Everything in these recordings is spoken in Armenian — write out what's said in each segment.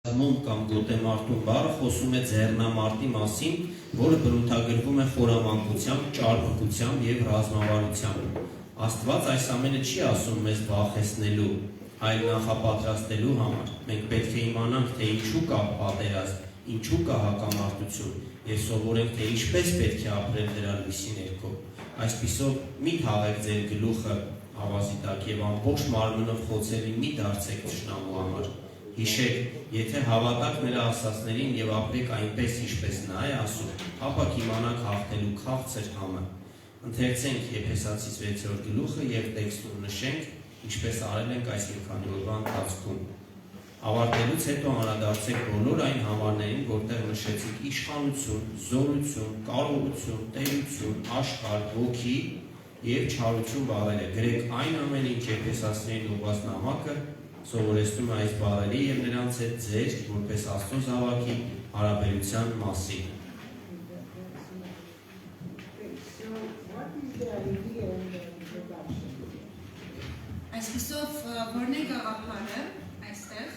Մոմ կամ գոտեմարտուն բառը խոսում է ձեռնամարտի մասին, որը բնութագրվում է խորամանկությամբ, ճարպկությամբ եւ ռազմավարությամբ։ Աստված այս ամենը չի ասում մեզ վախեցնելու, այլ նախապատրաստելու համար։ Մենք պետք է իմանանք, թե ինչու կա պատերազմ, ինչու կա հակամարտություն եւ սովորենք, թե ինչպես պետք է ապրել դրա լույսի ներքո։ Այսպիսով մի թաղեք ձեր գլուխը ավազի տակ եւ ամբողջ մարմնով խոցելի մի դարձեք թշնամու համար։ Հիշեք, եթե հավատաք նրա ասածներին եւ ապրեք այնպես, ինչպես նա է ասում, ապա կիմանաք հաղթելու քաղցր համը։ Ընթերցենք Եփեսացիս 6-րդ գլուխը եւ տեքստում նշենք, ինչպես արել ենք այս մի քանի օրվա ընթացքում։ Ավարտելուց հետո անդրադարձեք բոլոր այն համարներին, որտեղ նշեցիք իշխանություն, զորություն, կարողություն, տերություն, աշխարհ, ոգի եւ չարություն բառերը։ Գրեք այն ամենը, ինչ Եփեսացիներին ուղղված նամակը սովորեցնում է այս բառերի եւ նրանց հետ ձեր որպես Աստծո զավակի հարաբերության մասին։ Այսպիսով որն է գաղափարը այստեղ։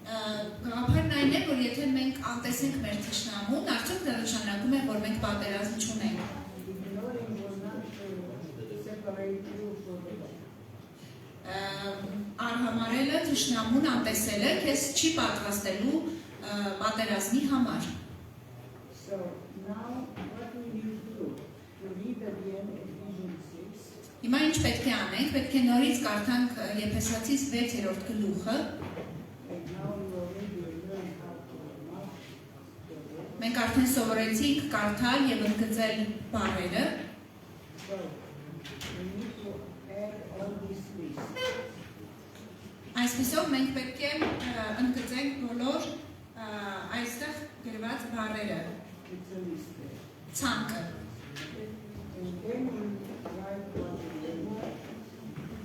Գաղափարն այն է, որ եթե մենք անտեսենք մեր թշնամուն, արդյոք դա նշանակում է, որ մենք պատերազմ չունենք։ Արհամարելը, թշնամուն անտեսելը քեզ չի պատրաստելու պատերազմի համար։ Հիմա ինչ պետք է անենք, պետք է նորից կարդանք Եփեսացիս 6-րդ գլուխը։ Մենք արդեն սովորեցինք կարդալ եւ ընդգծել բառերը։ Այսպիսով մենք պետք է ընդգծենք բոլոր այստեղ գրված բառերը։ Ցանկը։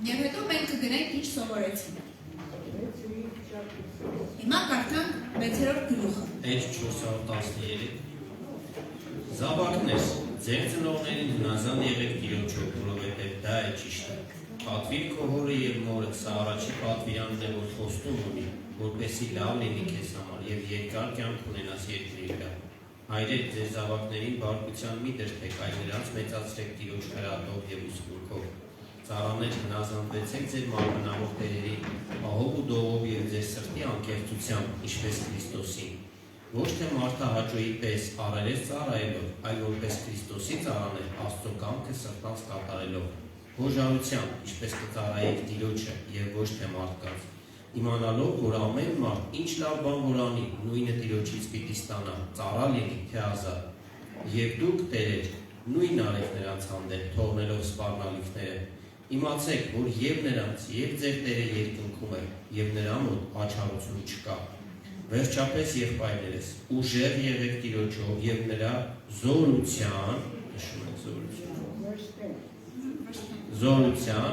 Եվ հետո մենք կգրենք ինչ սովորեցինք։ Հիմա կարդանք 6-րդ գլուխը։ Էջ 413 Զավակներ, ձեր ծնողներին հնազանդ եղեք Տիրոջով, որովհետև դա է ճիշտը։ Պատվիր քո հորը եւ մորը, սա առաջի պատվիրանն է, որ խոստում ունի, որպեսզի լավ լինի քեզ համար եւ երկար կյանք ունենաս երկրի վրա։ Հայրեր, ձեր զավակներին բարկության մի դրդեք, այլ նրանց մեծացրեք Տիրոջ հրատով եւ ուսմունքով։ Ծառաներ, հնազանդվեցեք ձեր մարմնավոր տերերին, ահով ու դողով եւ ձեր սրտի անկեղծությամբ, ինչպես Քրիստոսին։ Ոչ թե մարդահաճոյի պես առերես ծառայելով, այլ որպես Քրիստոսի ծառաներ, Աստծո կամքը սրտանց կատարելով, հոժարությամբ, ինչպես կծառայեք Տիրոջը եւ ոչ թե մարդկանց, իմանալով, որ ամեն մարդ ինչ լավ բան որ անի, նույնը Տիրոջից պիտի ստանա, ծառա լինի թե ազատ։ Եվ դուք տերեր, նույն արեք նրանց հանդեպ, թողնելով սպառնալիքները։ Իմացեք, որ եւ նրանց, եւ ձեր Տերը երկնքում է, եւ նրա մոտ աչառություն չկա։ Վերջապես եղբայրներս, ուժեղ եղեք Տիրոջով եւ նրա զորության, նշում ենք զորության,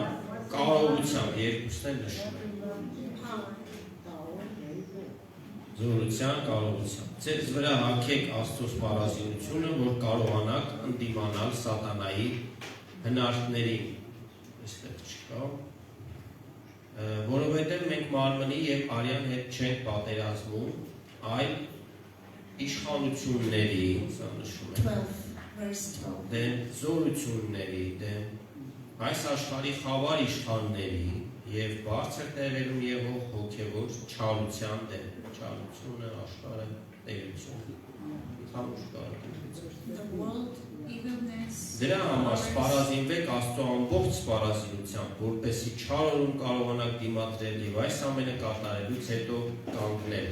կարողությամբ երկուսն էլ նշում ենք։ Զորության, կարողությամբ։ Ձեզ վրա հագեք Աստծո սպառազինությունը, որ կարողանաք ընդդիմանալ սատանայի հնարքներին։ Այստեղ չկա, որովհետև մենք մարմնի եւ արյան հետ չենք պատերազմում, այլ իշխանությունների, սա նշում է, դեմ զորությունների, դեմ այս աշխարհի խավար իշխանների եւ բարձր տեղերում եղող հոգեվոր չարության դեմ, չարությունը, աշխարհը, տերությունը, համուշ կարողություն։ Դրա համար սպառազինվեք Աստծո ամբողջ սպառազինությամբ, որպեսզի չար օրում կարողանաք դիմադրել եւ այս ամենը կատարելուց հետո կանգնել։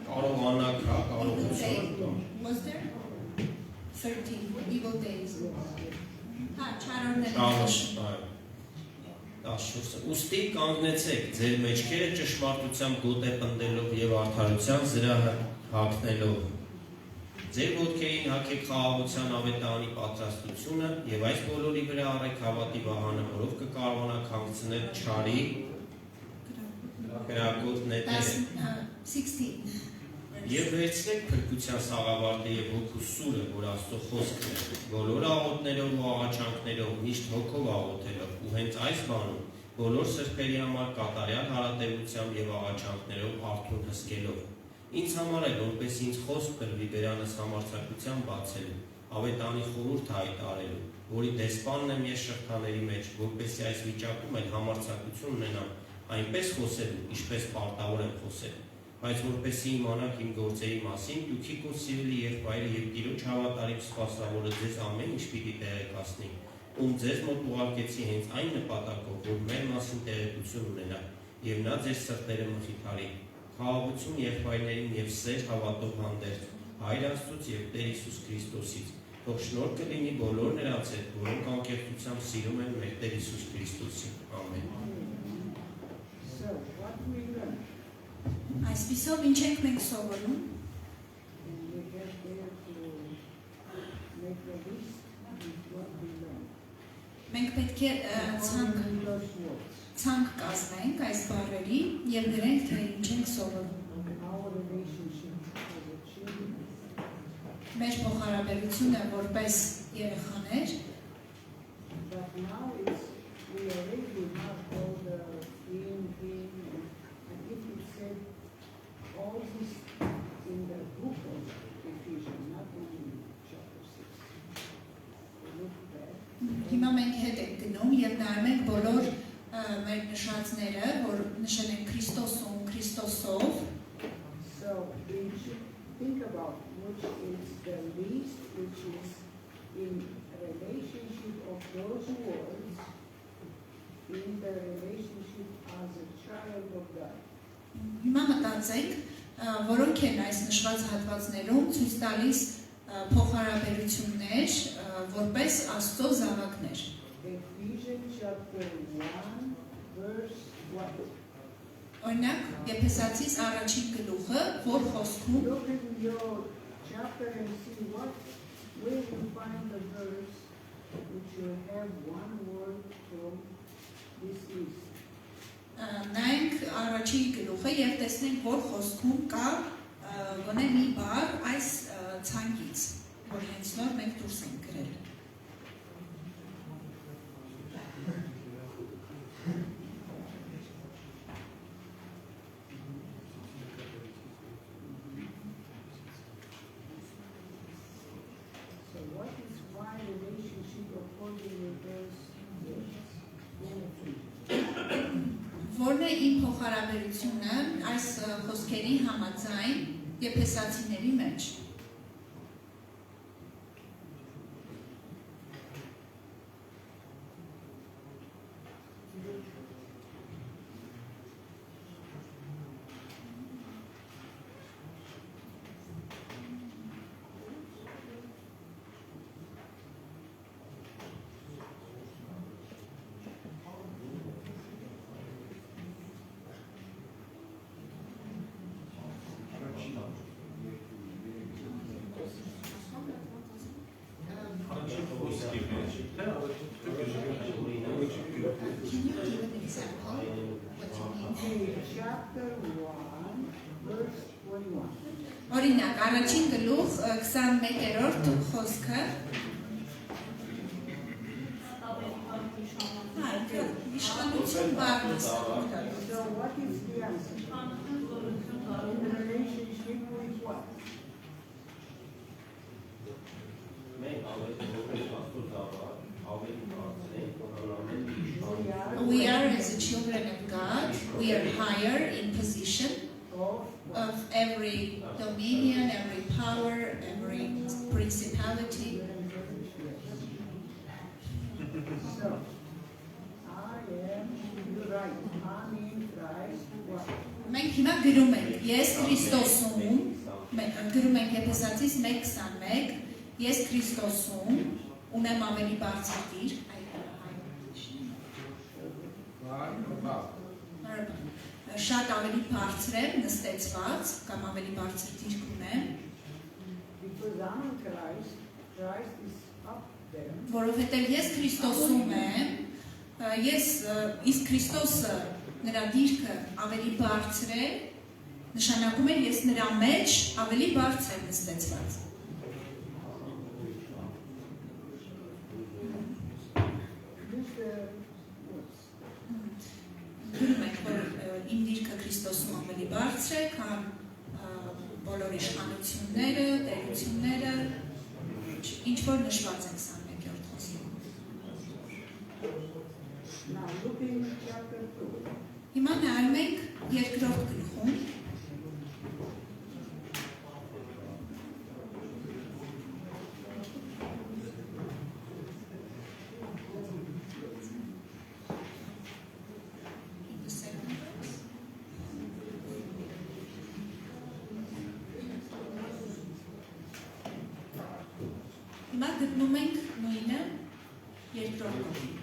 Կարողանաք, կարողություն։ Was there 13 evil days? Չար օրներ։ Ուստի կանգնեցեք ձեր մեջքերը ճշմարտությամբ գոտե պնդելով եւ արդարության զրահը հագնելով։ Ձեր ոտքերին հագեք խաղաղության ավետարանի պատրաստությունը եւ այս բոլորի վրա առեք հավատի վահանը, որով կկարողանաք հանգցնել չարի կրակոտ նետերը։ 16 Եվ վերցրեք փրկության սաղավարտը եւ հոգու սուրը, որ Աստծո խոսքն է, բոլոր աղոթներով ու աղաչանքներով, միշտ հոգով աղոթելով, ու հենց այս բանում բոլոր սրբերի համար կատարյալ հարատևությամբ եւ աղաչանքներով արթուն հսկելով։ Ինձ համար է, որպես ինձ խոսք բերվի բերանս համարձակության բացելու, ավետանի խորհուրդ հայտարարելու, որի դեսպանն եմ ես շղթաների մեջ, որպեսզի այս վիճակում էլ համարձակություն ունենամ այնպես խոսելու, ինչպես պարտավոր եմ խոսելու, բայց որպեսզի իմանաք իմ գործերի մասին, Տուքիկոս սիրելի եղբայրը եւ Տիրոջ հավատարիմ սպասավորը ձեզ ամեն ինչ պիտի տեղեկացնի, ում ձեզ մոտ ուղարկեցի հենց այն նպատակով, որ մեր մասին տեղեկություն ունենա, եւ նա ձեր սրտերը մխիթարի։ Խաղաղություն եղբայրներին եւ սեր հավատով հանդերձ Հայր Աստծուց եւ Տեր Հիսուս Քրիստոսից։ Թող շնորհքը լինի բոլոր նրանց հետ, որոնք անկեղծությամբ սիրում են մեր Տեր Հիսուս Քրիստոսին։ Ամեն։ Այսպիսով ինչ ենք մենք սովորում։ Մենք պետք է ցանկ կազմենք այս բառերի եւ գրենք, թե ինչ ենք սովորում։ Մեր փոխհարաբերությունը որպես երեխաներ Հիմա մենք հետ ենք գնում եւ նայում ենք բոլոր մեր նշածները, որ նշել են Քրիստոսում, Քրիստոսով։ So we should think about which is the least, which is in relationship of those words, in the relationship as a child of God. Հիմա մտածենք, որոնք են այս նշված հատվածներում ցույց տալիս փոխհարաբերություններ, որպես Աստծո զավակներ։ Ephesians chapter 1 verse 1. Օրինակ, Եփեսացիս առաջին գլուխը, որ խոսքում Look in your chapter and see where you find the verse which you have one word from this is. Նայենք առաջին գլուխը եւ տեսնենք, որ խոսքում կա գոնե մի բառ այս ցանկից, որ հենց նոր մենք դուրս ենք գրել։ So what is my relationship according to verse 1? Որն է իմ փոխհարաբերությունը այս խոսքերի համաձայն Եփեսացիների մեջ։ Chapter 1 verse 21. Օրինակ, առաջին գլուխ 21-րդ խոսքը իշխանություն բառն է։ So what is the answer? In relationship with what? We are as the children of God, we are higher in position of every dominion, every power, every principality. So, I am, you're right, I'm in Christ, what? Մենք հիմա գրում ենք, ես Քրիստոսում, գրում ենք Եփեսացիս 1:21, ես Քրիստոսում ունեմ ավելի բարձր դիր, շատ ավելի բարձր եմ նստեցված կամ ավելի բարձր դիրք ունեմ, Because I'm in Christ, Christ is up there. որովհետև ես Քրիստոսում եմ, իսկ Քրիստոսը նրա դիրքը ավելի բարձր է, Նշանակում է ես նրա մեջ ավելի բարձր եմ նստեցված։ Գրում ենք, որ իմ դիրքը Քրիստոսում ավելի բարձր է, քան բոլոր իշխանությունները, տերությունները, ինչ որ նշված են 21-րդ խոսքում։ Now looking at chapter 2. Հիմա նայում ենք երկրորդ գլխում։ Հիմա գտնում ենք նույնը երկրորդ գլխում։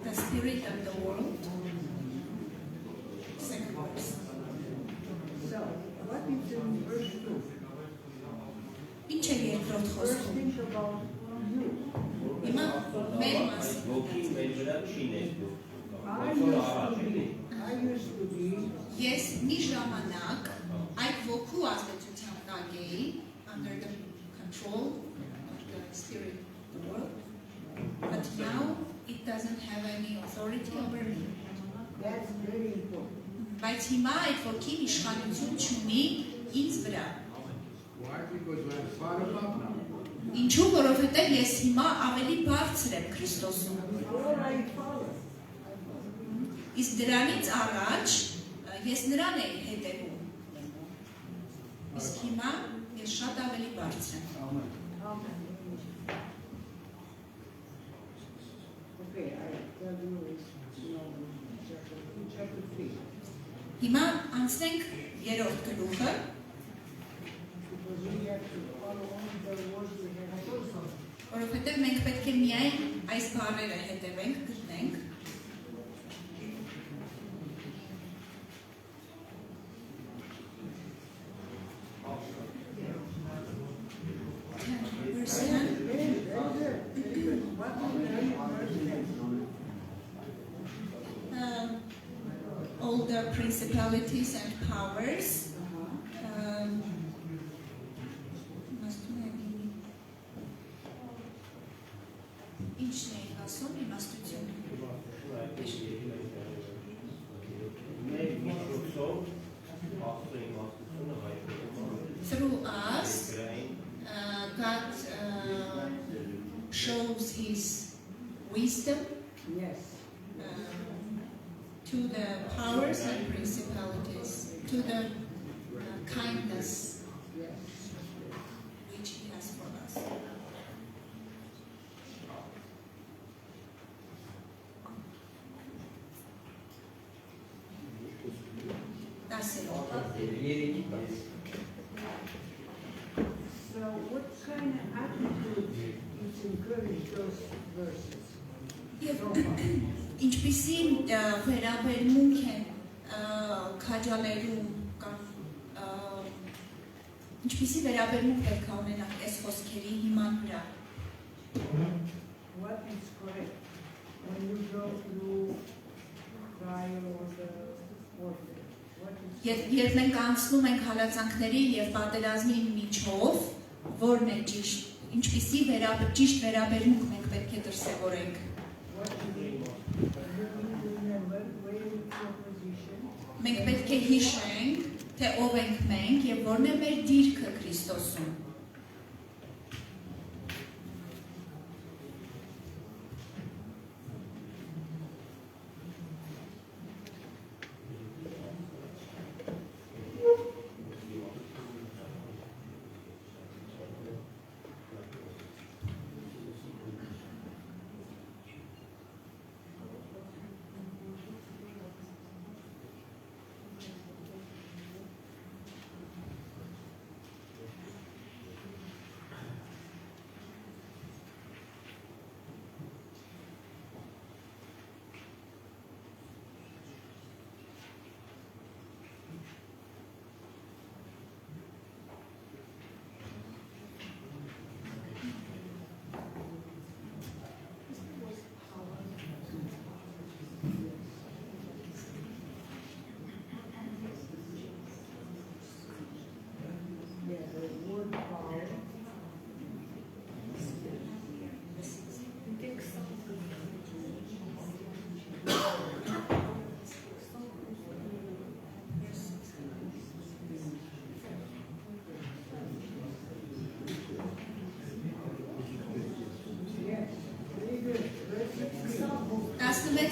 The spirit of the world. Second verse. So, what is in verse 2? Ինչ է երկրորդ First խոսքում։ think about you. Հիմա մեր մասին։ I used to be Ես մի ժամանակ այդ ոգու ազդեցության տակ էի, under the control of the spirit of the world, but now it doesn't have any authority over me. that's very important. Բայց հիմա այդ ոգին իշխանություն չունի ինձ վրա։ Why? Because we're far above now. Ինչու, որովհետև ես հիմա ավելի բարձր եմ Քրիստոսում։ Before I follow, Իսկ դրանից առաջ ես նրան էի հետևում։ Իսկ հիմա ես շատ ավելի բարձր եմ։ Amen. okay, I tell you is, chapter 3. Հիմա անցնենք երրորդ գլուխը, Because we have to follow only the words we have chosen. որովհետև մենք պետք է միայն այս բառերը հետևենք, գտնենք։ Verse 10. Very good. What is the verse 10? All the principalities and powers. Ինչն է ասում իմաստություն։ Through us, God shows His wisdom Yes. to the powers and principalities, to the kindness Yes. which He has for us. That's it. So what kind of attitude is encouraged those verses? Եվ So far. ինչպիսի վերաբերմունք են քաջալերում կամ ինչպիսի վերաբերմունք պետք է ունենանք այս խոսքերի հիման վրա։ What is correct when you go through trial or the warfare? What is Երբ մենք անցնում ենք հալածանքների եւ պատերազմի միջով, որն է ճիշտ, ինչպիսի ճիշտ վերաբերմունք մենք պետք է դրսևորենք։ what you need? You need to remember where is your position. Մենք պետք է հիշենք, թե ով ենք մենք եւ որն է մեր դիրքը Քրիստոսում։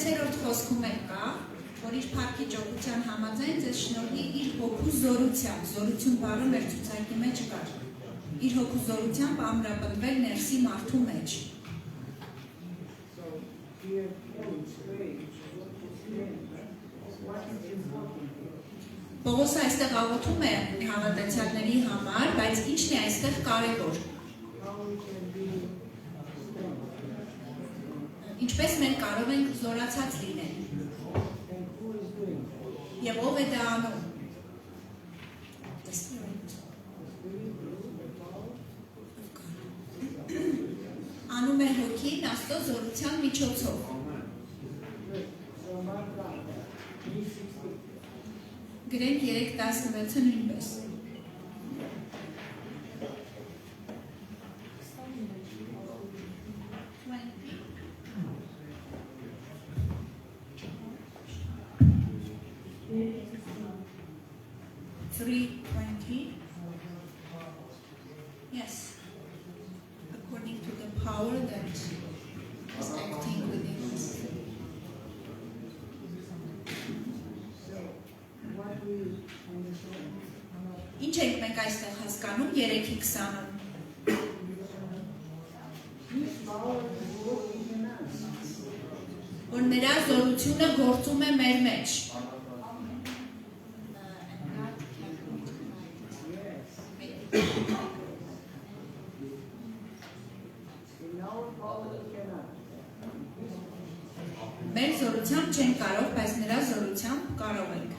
6-րդ խոսքում էլ կա, որ իր փառքի ճոխության համաձայն ձեզ շնորհի իր հոգու զորությամբ, զորություն բառը մեր ցուցակի մեջ կար, իր հոգու զորությամբ ամրապնդվել ներսի մարդու մեջ։ So here Paul explains what is important here. Պողոսը այստեղ աղոթում է հավատացյալների համար, բայց ինչն է այստեղ կարևոր։ How we can be strong. Ինչպես մենք կարող ենք զորացած լինել։ And who is doing that? Եվ ով է դա անում։ The Spirit. The Spirit through the power. Անում է հոգին Աստծո զորության միջոցով։ Good. So mark down 3:16. Գրենք 3:16-ը նույնպես։ Yes, according to the power that is acting within us. So what we understand. Ինչ ենք մենք այստեղ հասկանում 3:20-ում։ This power is working in us. Որ նրա զորությունը գործում է մեր մեջ։ Yes. In our power we cannot. Մեր զորությամբ չենք կարող, բայց նրա զորությամբ կարող ենք։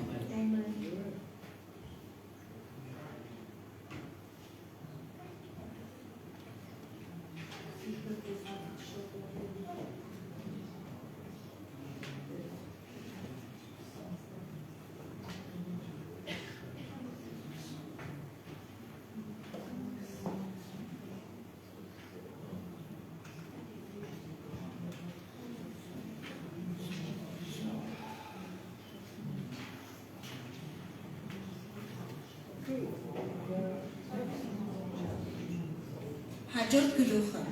Հաջորդ գլուխը։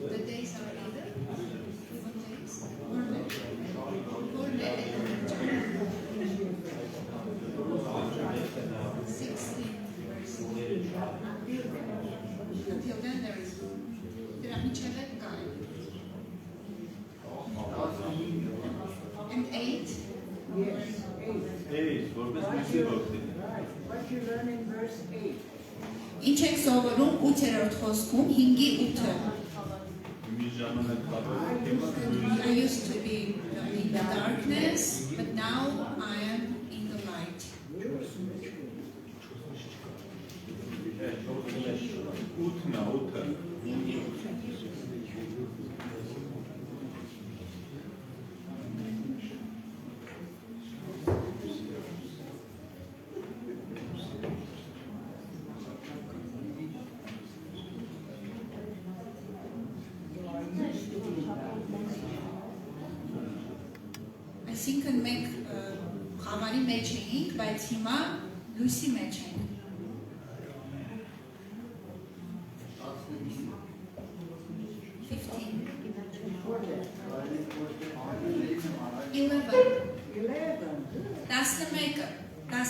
The days are either even days or 6 Yes, 8. որպես What լույսի you, որդի։ right, what you learn in verse 8. Ինչ ենք սովորում 8-րդ խոսքում 5-ի 8-ը։ Մի ժամանակ խաբար, հիմա լույս։ I used to be in the darkness, but now I am in the light. Ութն է, ութը։ Այսինքն մենք խավարի մեջ էինք, բայց հիմա լույսի մեջ ենք։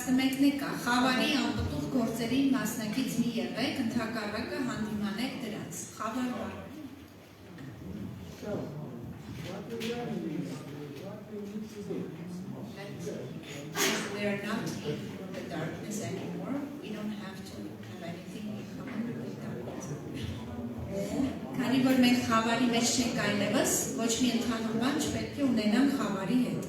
11-ն է կա, խավարի անպտուղ գործերին մասնակից մի եղեք, ընդհակառակը հանդիմանեք դրանց, խավարվա։ So, what we learn is what we need to do. We are not in the darkness anymore, we don't have to have anything in common with darkness. Քանի որ մենք խավարի մեջ չենք այլևս, ոչ մի ընդհանուր բան չպետք է ունենանք խավարի հետ։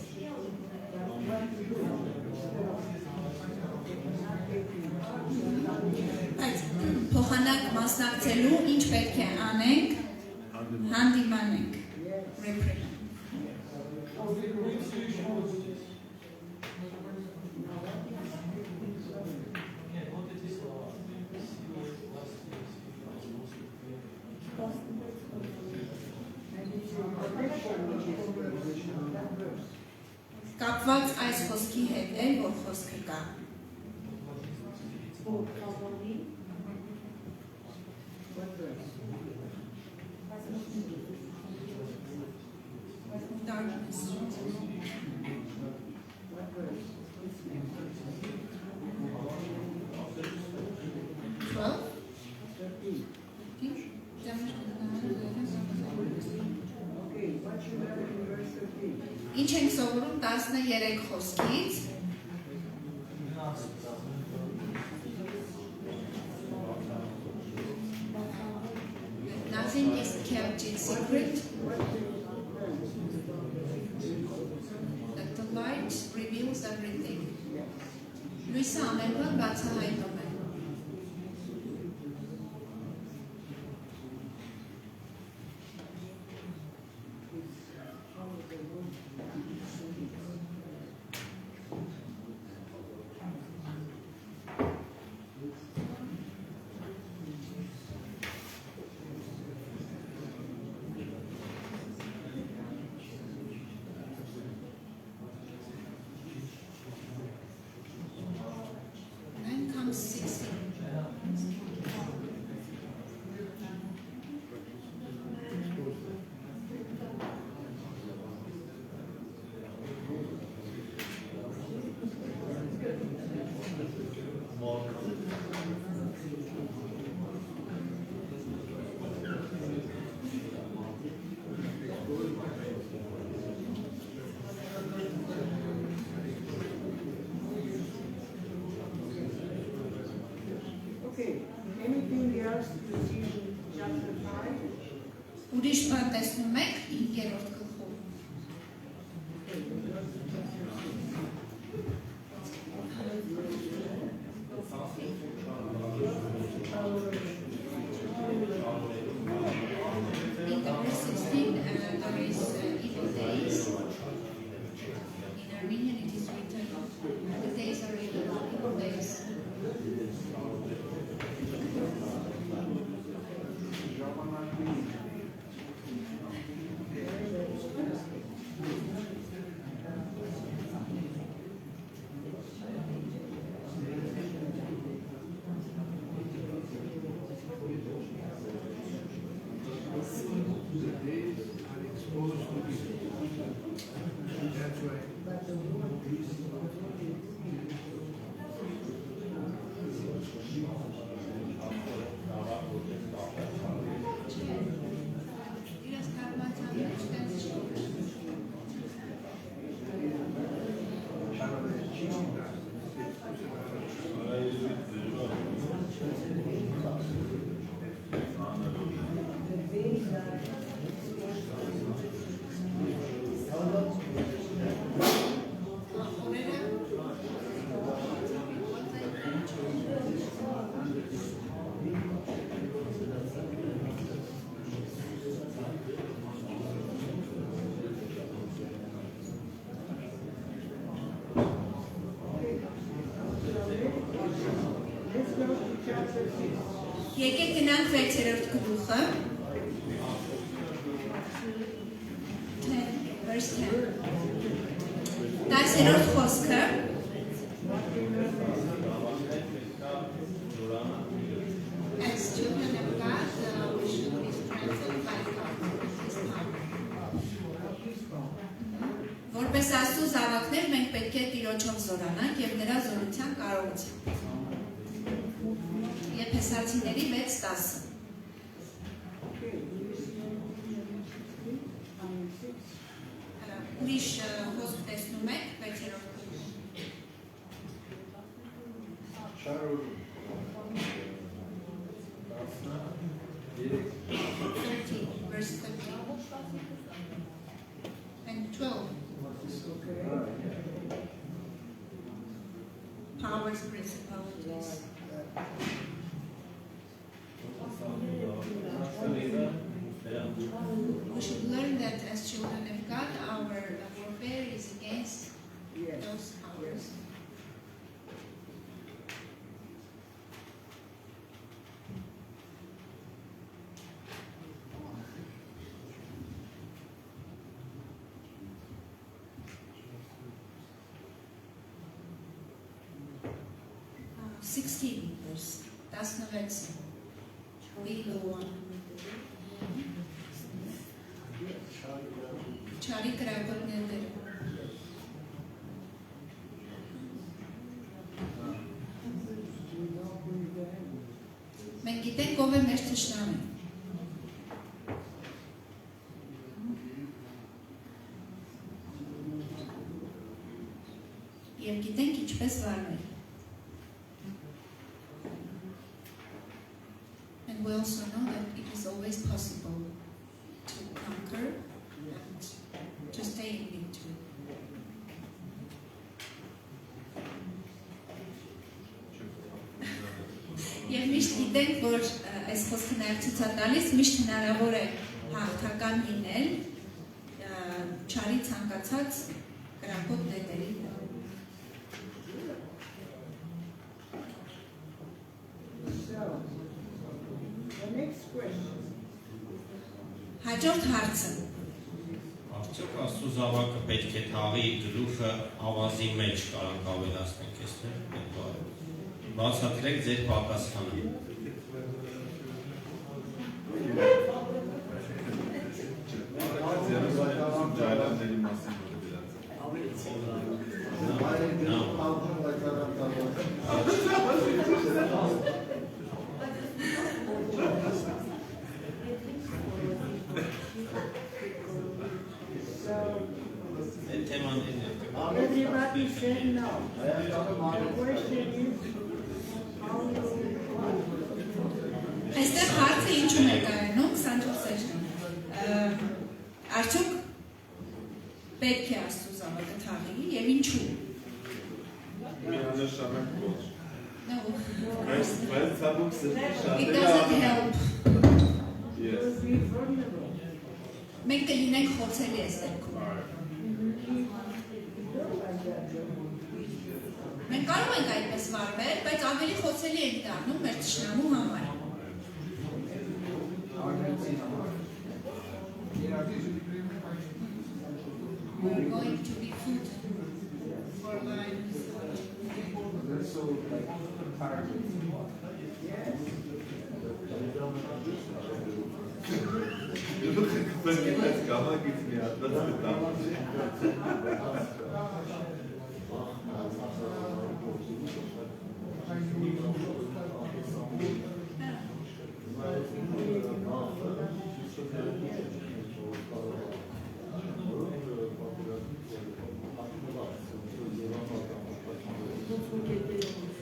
Բայց փոխանակ մասնակցելու ինչ պետք է անենք, հանդիմանենք, represent. Կապված այս խոսքի հետ է, որ խոսքը կա։ Darkness. 12. Okay, what you learn in verse 13. Ինչ ենք սովորում 13 խոսքից։ Nothing is kept in secret. That the light reveals everything. Լույսը ամեն բան բացահայտում է։ Then comes 16. Okay, anything else you see in chapter 5? Ուրիշ բան տեսնում եք 5-րդ գլխում։ In the verse 16, there is evil days. In Armenian it is written, the days are evil days. The days are exposed to evil. That's why. Եկեք գնանք 6-րդ գլուխը։ 10, verse 10. 10-րդ խոսքը։ As children of God, we should be strengthened by God, His power. Որպես Աստծո զավակներ մենք պետք է Տիրոջով զորանանք եւ նրա զորության կարողությամբ։ Եփեսացիների 6:10 Ուրիշ խոսք տեսնում եք 6-րդ գլուխ։ 13, verse 13 and 12. Powers, principalities. We should learn that as children of God, our warfare is against those powers. Uh, 16 verse. That's Novetsi. We go on. Չարի կրակոտներները։ Մենք գիտենք ով է մեր թշնամին։ Եվ գիտենք ինչպես վարվել։ And we also know that it is always possible to conquer and to stay in victory. Եվ միշտ գիտենք, որ այս խոսքը նաև ցույց է տալիս, միշտ հնարավոր է հաղթական լինել չարի ցանկացած կրակոտ նետերի վրա։ The next question. Հաջորդ հարցը։ Արդյոք Աստծո զավակը պետք է թաղի գլուխը ավազի մեջ կարանք ավելացնենք այստեղ։ Բացատրեք ձեր պատասխանը։ Everybody said no. The question is, how you Այստեղ հարցը ինչու՞մ է կայանում 24-րդ։ Արդյոք պետք է Աստծո զավակը թաղի եւ ինչու։ Միանշանակ ոչ։ No. Բայց ցավոք սրտի It doesn't help. Yes. will be vulnerable? Մենք կլինենք խոցելի այս դեպքում։ You don't like that, though. Մենք կարող ենք այդպես վարվել, բայց ավելի խոցելի ենք դառնում մեր թշնամու համար։ We're going to be food for lions. That's so like target. Բայց կամակից մի հատ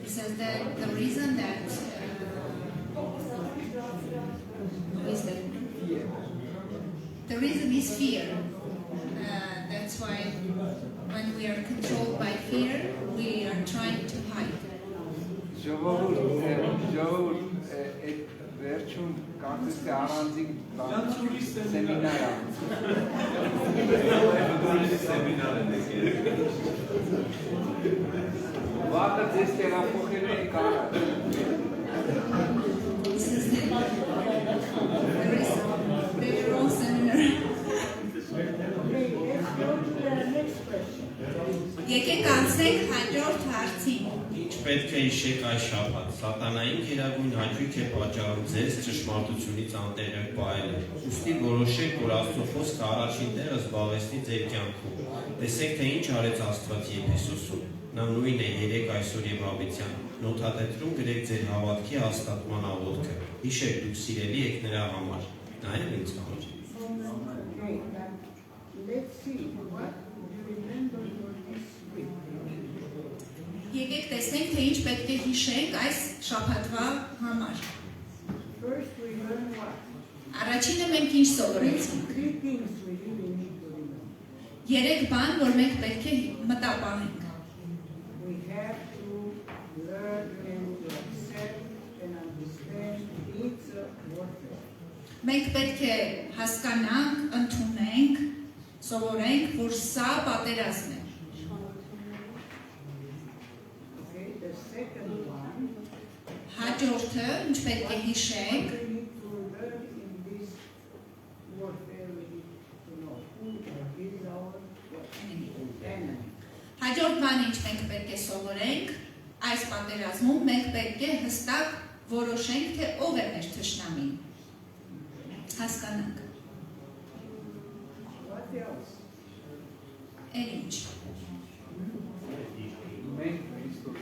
He says that the reason that the reason is fear. That's why when we are controlled by fear, we are trying to hide. Ժողովուրդ վերջում կարծես թե առանձին սեմինար Վաղը ձեզ տեղափոխել եք կարա Եկեք անցնենք հաջորդ հարցին։ Ինչ պետք է հիշեք այս շաբաթ։ Սատանային գերագույն հաճույք է պատճառում ձեզ ճշմարտությունից անտեղել պահելը։ Ուստի որոշեք, որ Աստծո խոսքը առաջին տեղը զբաղեցնի ձեր կյանքում։ Տեսեք, թե ինչ արեց Աստված Եփեսոսում։ Նա նույնն է երեք այսօր եւ հավիտյան։ Նոթատետրում գրեք ձեր հավատքի հաստատման աղոթքը։ Հիշեք, դուք սիրելի եք նրա համար։ Նայեք ինձ համար։ Okay, let's see what you remember for this week. Եկեք տեսնենք, թե ինչ պետք է հիշենք այս շաբաթվա համար։ First we learn what? Առաջինը մենք ինչ սովորեցինք։ 3 things we really need to remember. 3 բան, որ մենք պետք է մտապահենք։ We have to learn and to accept and understand it's a warfare. Մենք պետք է հասկանանք, ընդունենք, սովորենք, որ սա պատերազմ է։ Okay, the second one, Հաջորդը, ինչ պետք է հիշենք, we need to learn in this warfare we need to know who is our enemy. հաջորդ բանը, ինչ մենք պետք է սովորենք, այս պատերազմում մենք պետք է հստակ որոշենք, թե ով է մեր թշնամին։ Հասկանանք։ What else? Էլ ինչ։ Main Christos.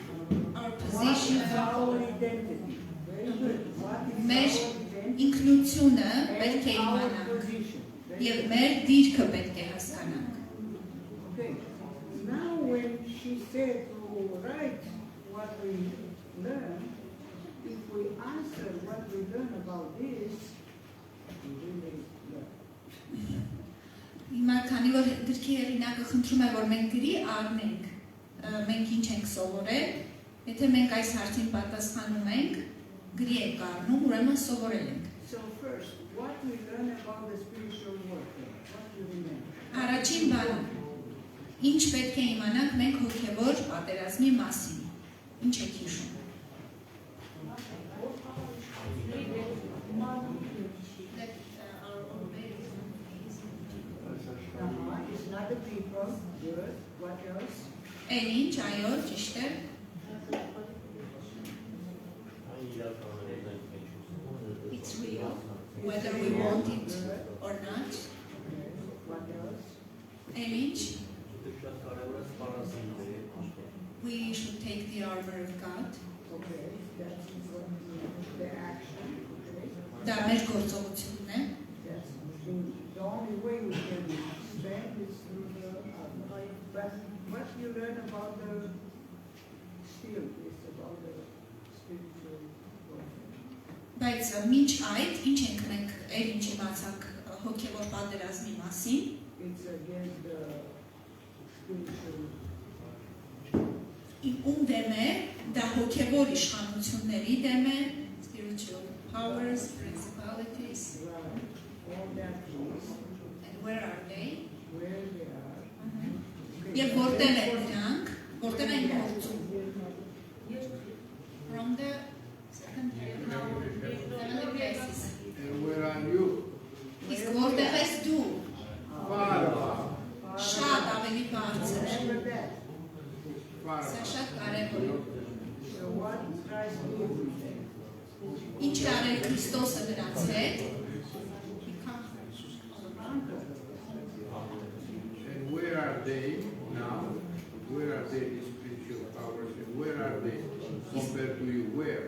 Our What position, is our identity? Very good. What is մեր our identity ինքնությունը պետք է and our իմանանք position? Very եւ good. մեր դիրքը պետք է հասկանանք։ Okay. Now when she said to write what we learn, if we answer what we learn about this, we really learn. Հիմա քանի որ գրքի հեղինակը խնդրում է, որ մենք գրի առնենք, մենք ինչ ենք սովորել, եթե մենք այս հարցին պատասխանում ենք, գրի ենք առնում, ուրեմն սովորել ենք։ So first, what we learn about the spiritual warfare? What do you remember? Առաջին բանը, ինչ պետք է իմանանք մենք հոգևոր պատերազմի մասին։ Ինչ եք հիշում։ It's not the people. Good. What else? Էլ ինչ, այո, ճիշտ է։ It's real, whether we want it or not. Okay. What else? Էլ ինչ, we should take the armor of God. Okay. That's the action. Okay. Դա մեր գործողությունն է։ Yes. The only way we can stand is through the but what you learn about the still is about the spiritual warfare. Բայց մինչ այդ, ինչ ենք մենք էլ ինչ իմացանք հոգևոր պատերազմի մասին, It's against the spiritual. ում դեմ է, դա հոգևոր իշխանությունների դեմ է, spiritual powers, principalities, Right. All that is and where are they? where they are. Եվ որտեղ են դրանք, որտեղ են գործում։ From the second places. And where are you? Իսկ որտեղ ես դու, Far. շատ ավելի բարձր է, Remember that. Far. սա շատ կարևոր է։ So what Christ did with them. Ինչ է արել Քրիստոսը նրանց հետ, And where are they now? Where are they, the spiritual powers? And where are they compared to you? Where?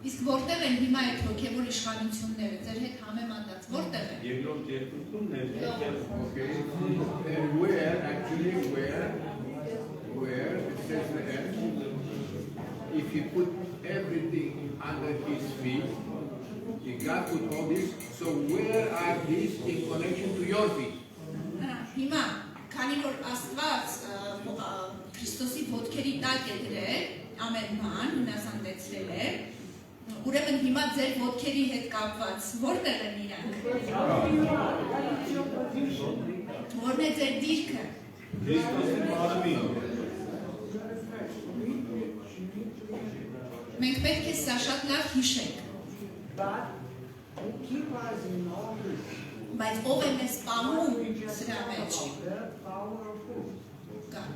իսկ որտեղ են հիմա այդ հոգևոր իշխանությունները, ձեր հետ համեմատած, որտեղ են։ Երկրորդ երկրությունն է։ Okay. And where, actually, where it says there, if he put everything under his feet, if God put all this, so where are these in connection to your feet? Հիմա, քանի որ Աստված Քրիստոսի ոտքերի տակ է դրել ամեն բան, հնազանդեցրել է, ուրեմն հիմա ձեր ոտքերի հետ կապված որտեղ են իրանք։ Որն է ձեր դիրքը։ Քրիստոսի մարմին։ Մենք պետք է սա շատ լավ հիշենք։ But who keep us in all this? Բայց ով է մեզ պահում We just սրա talk մեջ։ about the power of who? God։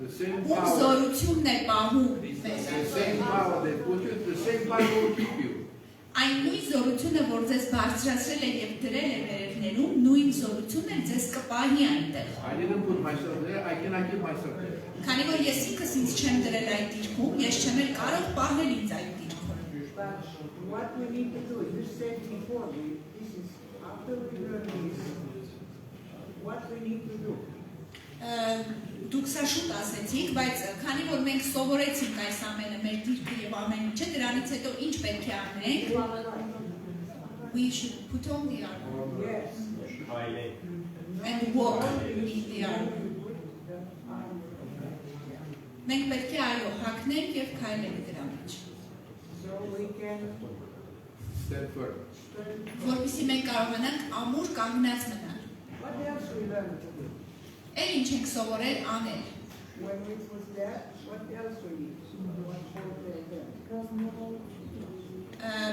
the same Ում power, զորությունն է պահում the մեզ։ same power they put you, the same power will keep you. Այն նույն զորությունը, որ ձեզ բարձրացրել է եւ դրել է վերևներում, նույն զորությունն է ձեզ կպահի այնտեղ։ I didn't put myself there, I cannot keep myself there. Քանի որ ես ինքս ինձ չեմ դրել այդ դիրքում, ես չեմ էլ կարող պահել ինձ այդ դիրքում։ But what we need to do, you said before, this is after we learn this, what we need to do. Դուք սա շուտ ասեցիք, բայց քանի որ մենք սովորեցինք այս ամենը մեր դիրքը եւ ամեն ինչը, դրանից հետո ինչ պետք է անենք, we should put on the armor Yes. and walk in the armor. Մենք պետք է այո հագնենք եւ քայլենք դրա մեջ։ So we can Stand firm. Որպեսզի մենք կարողանանք ամուր կանգնած մնալ։ what else we learn to do? Էլ ինչ ենք սովորել անել։ When it was there, what else we need? What was there?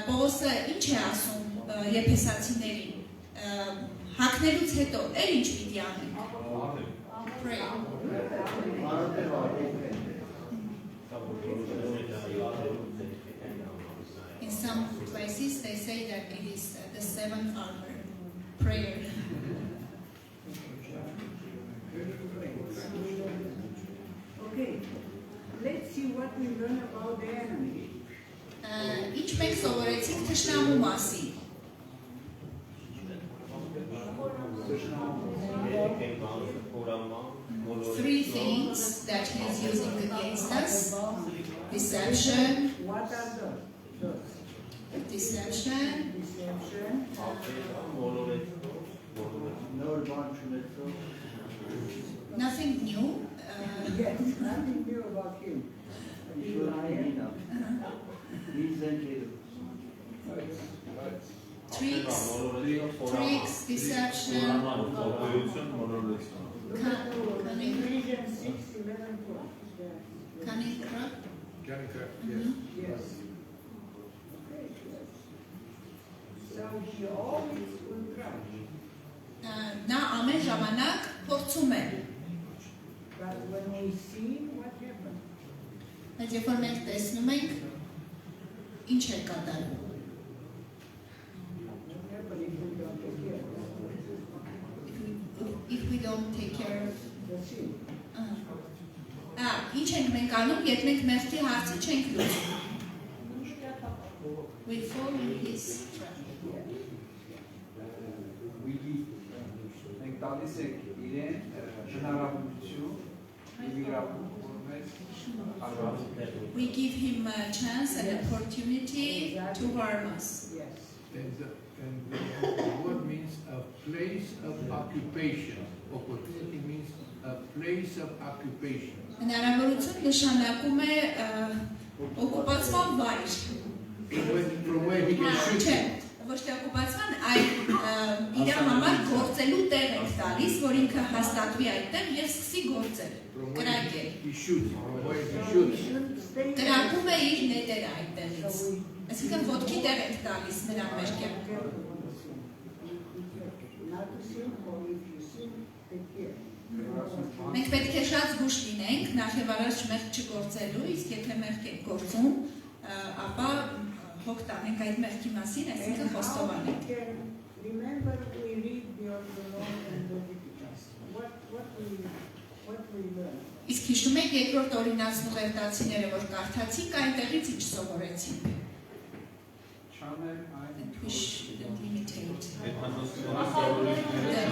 Պողոսը ինչ է ասում Եփեսացիներին։ Հագնելուց հետո էլ ինչ պիտի անենք։ Pray. In some places they say that it is the seventh armor, prayer. Okay, let's see what we learn about the enemy. Ինչ մենք սովորեցինք թշնամու մասին։ Three things that he is using against us: deception, What are those? deception, Deception, nothing new. yes, nothing new about him. He's a liar. Tricks, deception, cunning, Ephesians 6, 11, 12. cunning, corrupt. Johnny Crab, yes. Yes. Okay, yes. So he always will try. Նա ամեն ժամանակ փորձում է։ But when we see what happened, Բայց երբ որ մենք տեսնում ենք, ինչ է կատարում։ what happened if we don't take care of If we don't take care of the sin? Ինչ ենք մենք անում, երբ մենք մեղքի հարցը չենք լուծում։ We fall in his trap. Մենք տալիս ենք իրեն հնարավորություն We give him a chance and opportunity to harm us. Yes. And the word means a place of occupation. Opportunity means a place of occupation. Հնարավորություն նշանակում է օկուպացման վայր։ From where he can shoot Չէ, you. ոչ թե օկուպացման, այլ իր համար գործելու տեղ ենք տալիս, որ ինքը հաստատվի այդտեղ եւ սկսի գործել, կրակել։ He shoots. From where he shoots. Կրակում է իր նետերը այդտեղից։ Այսինքն ոտքի տեղ ենք տալիս նրան մեր կյանքում։ Not to sin, or if you sin, take care. Մենք պետք է շատ զգուշ լինենք, նախ եւ առաջ մեղք չգործելու, իսկ եթե մեղք ենք գործում, ապա հոգ տանենք այդ մեղքի մասին, այսինքն խոստովանենք։ Remember, we read the Orthodox and Leviticus. What we learn? Իսկ հիշում եք երկրորդ օրինացնու ղերտացիները, որ կարդացինք, այնտեղից ինչ սովորեցինք։ We shouldn't imitate the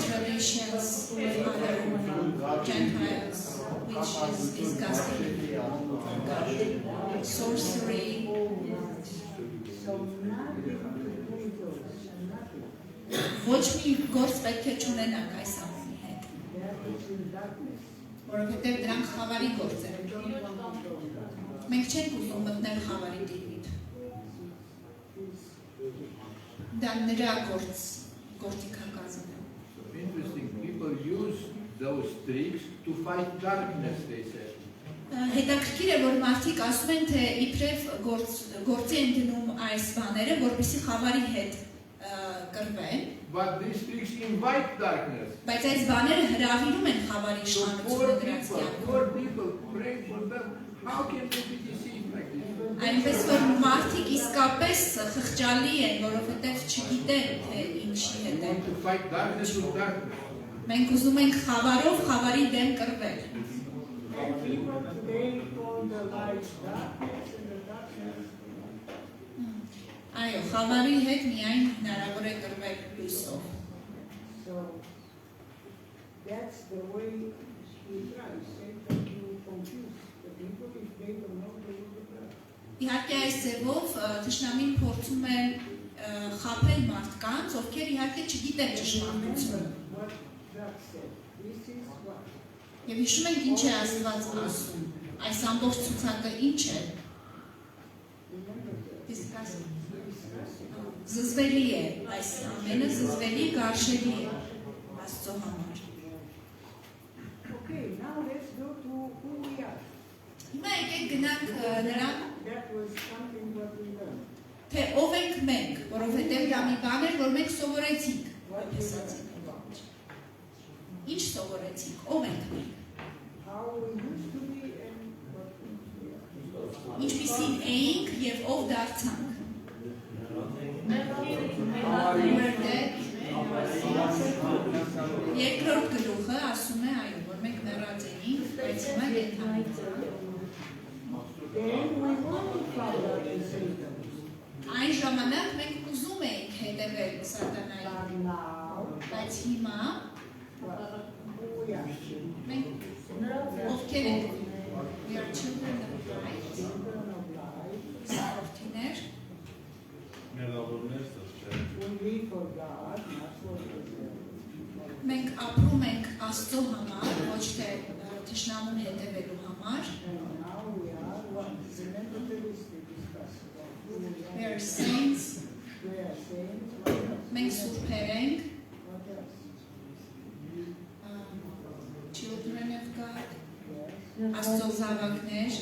traditions of other Gentiles, which is disgusting. Sorcery, So nothing to do with those, nothing. ոչ մի գործ պետք է չունենանք այս ամենի հետ, That is in darkness. որովհետև դրանք խավարի գործ I են։ don't want to go in that. Մենք չենք ուզում մտնել խավարի դիրքից։ Դա նրա գործիքակազմն է։ Interesting. People use those tricks to fight darkness, they say. Հետաքրքիր է, որ մարդիկ ասում են, թե իբրև գործի են դնում այս բաները, որպեսզի խավարի հետ կռվեն, But these tricks invite darkness. բայց այս բաները հրավիրում են խավարի So իշխանությունը դրանց կյանքում։ poor people How can they be deceived like this? Այնպես որ մարդիկ իսկապես խղճալի են, որովհետև չգիտեն, թե ինչի You հետ են։ want to fight darkness with darkness. Մենք ուզում ենք խավարով խավարի դեմ կռվել։ And people today call the light darkness and the darkness. Այո, խավարի հետ միայն հնարավոր է կռվել լույսով։ So that's the way he tries. Satan to confuse the people if they don't know the word of God. Իհարկե այս ձևով թշնամին փորձում է խաբել մարդկանց, ովքեր իհարկե չգիտեն ճշմարտությունը։ What God said. This is what. Եվ հիշում ենք ինչ է Աստված ասում։ Այս ամբողջ ցուցակը ինչ է։ Remember that. Discuss- Discussing. Զզվելի է, այս ամենը զզվելի, գարշելի է Աստծո համար։ Okay, now let's go to who we are. Հիմա եկեք գնանք նրան, That was something what we learned. թե ով ենք մենք, որովհետև դա մի բան էր, որ մենք սովորեցինք։ What we learned about. Ինչ սովորեցինք, ով ենք մենք, How we used to be and what we are. ինչպիսին էինք և ով դարձանք։ Երկրորդ գլուխը ասում է այո, որ մենք մեռած էինք, բայց հիմա կենդանի ենք։ Then we want to follow the Satan. Այն ժամանակ մենք ուզում էինք հետևել սատանային, But now, բայց հիմա who we are? մենք ովքեր ենք, we are children of light, Children of light. սարորդիներ, Մեղավորներ սրճել։ We live for God, not for ourselves. մենք ապրում ենք Աստծո համար, ոչ թե թշնամուն հետևելու համար, And now we are what? Remember the list we discussed about who we we are. are saints, We are saints. What else? մենք սուրբեր ենք, What else? children of God, Yes. Աստծո զավակներ,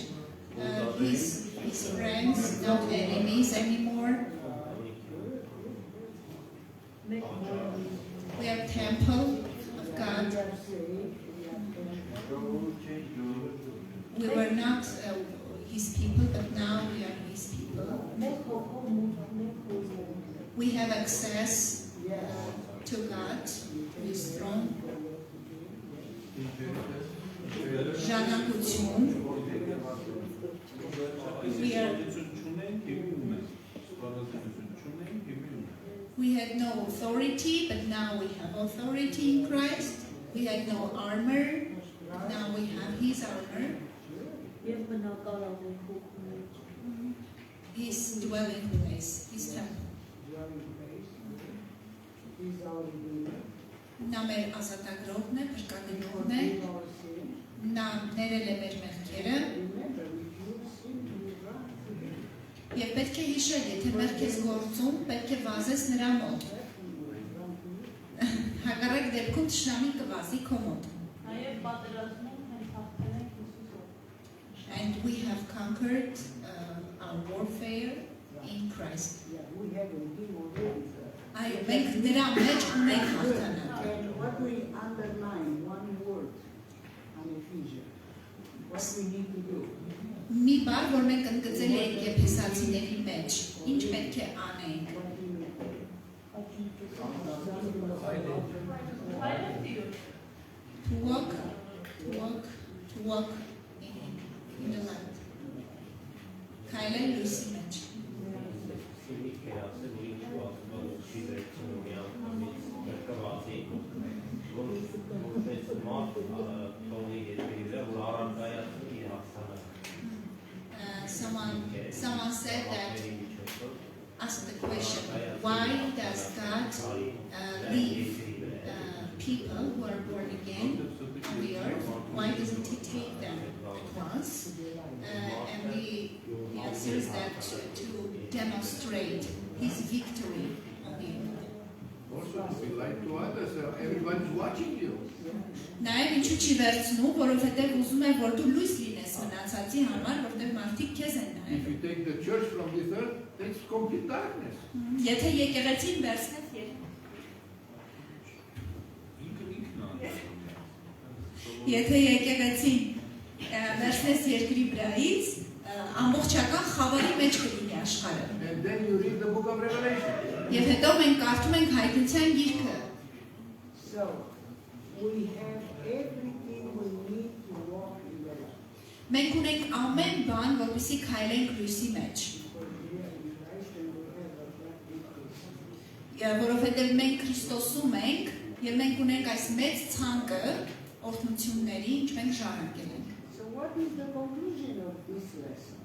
his friends, not enemies anymore. We are temple of We God. are saved. We are temple. We were not his people, but now we are his people. We have access to God, to his throne. Ժառանգություն, we had no authority, but now we have authority in Christ. We had no armor, now we have his armor. His dwelling place, his temple. He's our Redeemer. Նա մեր ազատագրողն է, փրկագնողն է, Forgive our sins. նա ներել է մեր մեղքերը, Remember, if you sin, you run to him. եւ պետք է հիշել, եթե մեղք ես գործում, պետք է վազես նրա մոտ։ Run to him. Հակառակ դեպքում թշնամին կվազի քո մոտ։ And we have conquered our warfare in Christ. Yeah, we have in him already. Այո, մենք նրա մեջ ունենք հաղթանակ։ And what we underline, one word on Ephesians, what we need to do. Մի բառ, որ մենք ընդգծել ենք Եփեսացիների մեջ, ինչ պետք է անենք։ What we need to do. To walk in the light. Քայլել լույսի մեջ։ Someone said that, asked the question, why does God leave people who are born again on the earth? Why doesn't he take them at once? And the answer is that to demonstrate his victory on the earth. Also, be like to others, everybody's watching you. Նաև ինչու չի վերցնում, որովհետև ուզում է, որ դու լույս լինես մնացածի համար, որտեղ մարդիկ քեզ են նայում։ If you take the church from this earth, that's complete darkness. Եթե եկեղեցին վերցնես Եթե եկեղեցին վերցնես ձեզ երկրի վրայից ամբողջական խավարի մեջ կլինի աշխարհը։ And then you read the book of Revelation. Եվ հետո մենք կարդում ենք Հայտնության գիրքը։ So, we have everything we need to walk in the light. Մենք ունենք ամեն բան, որպեսզի քայլենք լույսի մեջ։ Because we are in Christ and we have a black victory. Որովհետև մենք Քրիստոսում ենք եւ մենք ունենք այս մեծ ցանկը օրհնությունների, ինչ մենք շարունակել ենք։ So what is the conclusion of this lesson?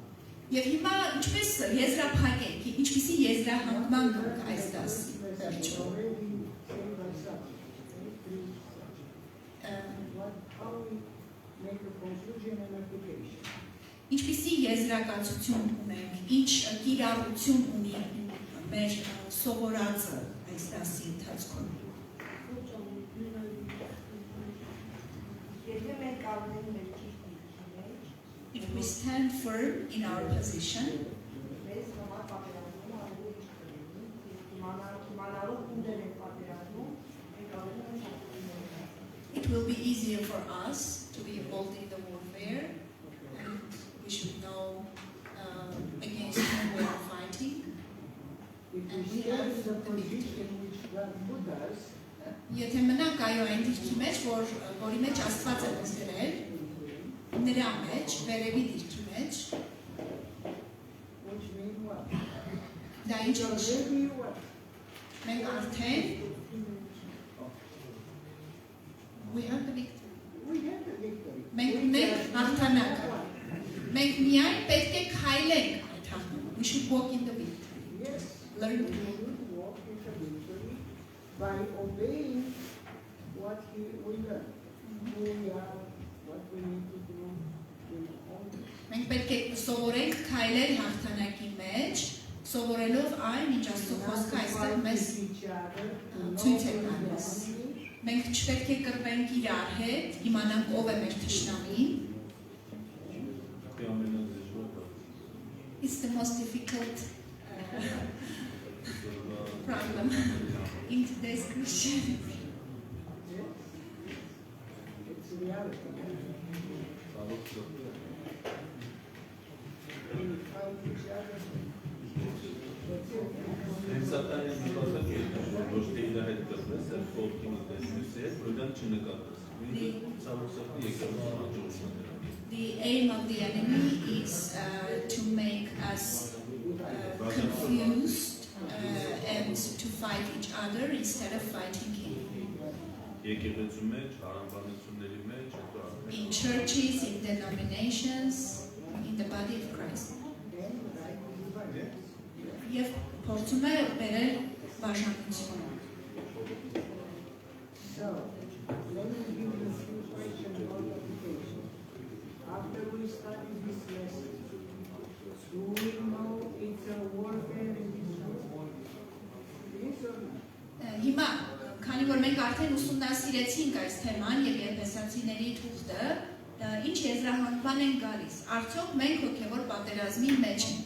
Եվ հիմա ինչպես եզրափակենք, ինչպեսի եզրահանգման կա այս դասի վերջում։ Already said by some. How we make a conclusion and application. Ինչպեսի եզրակացություն ունենք, ինչ կիրառություն ունի մեր սովորածը այս դասի ընթացքում։ If we stand firm in our position, it will be easier for us to be involved in the warfare, and we should know against whom we are fighting. If we stand in the position which God put us, Եթե մնանք այո այն դիրքի մեջ, որի մեջ Աստված է մեզ դրել, նրա մեջ, վերևի դիրքի մեջ, which means what? դա ինչ է նշում։ Already what? Մենք արդեն we have the victory. We have the victory. Մենք ունենք հաղթանակը։ Մենք միայն պետք է քայլենք այդ հաղթանակը։ We should walk in the victory. Yes. Learn We to should walk in the victory by obeying what we learn. Who we are, what we need to do in all this. Մենք պետք է սովորենք քայլել հաղթանակի մեջ, սովորելով այն, ինչ Աստծո խոսքը այստեղ մեզ ցույց է տալիս։ Մենք չպետք է կռվենք իրար հետ, իմանանք ով է մեր թշնամին։ It's the most difficult problem in today's Christianity. It's reality. We fight each other. That's it. Հենսատանի նպատակը ոչ թե իր հետ կրվես, այլ կողքի մտեսնես հետ, որიდან չնկատես։ Ցավոքսակի եկամուտ հաջողություն։ The aim of the enemy is to make us confused and to fight each other instead of fighting him. Եկեղեցու մեջ, հարաբանությունների մեջ, հետո In churches, in denominations, in the body of Christ. Եվ փորձում է բերել բաժանություն։ So, let me give you a few questions on application. After we study this lesson, do we know it's a warfare in this world? Yes or no? Հիմա, քանի որ մենք արդեն ուսումնասիրեցինք այս թեման եւ Եփեսացիների թուղթը, ինչ եզրահանգման են գալիս։ Արդյոք մենք հոգեվոր պատերազմի մեջ ենք։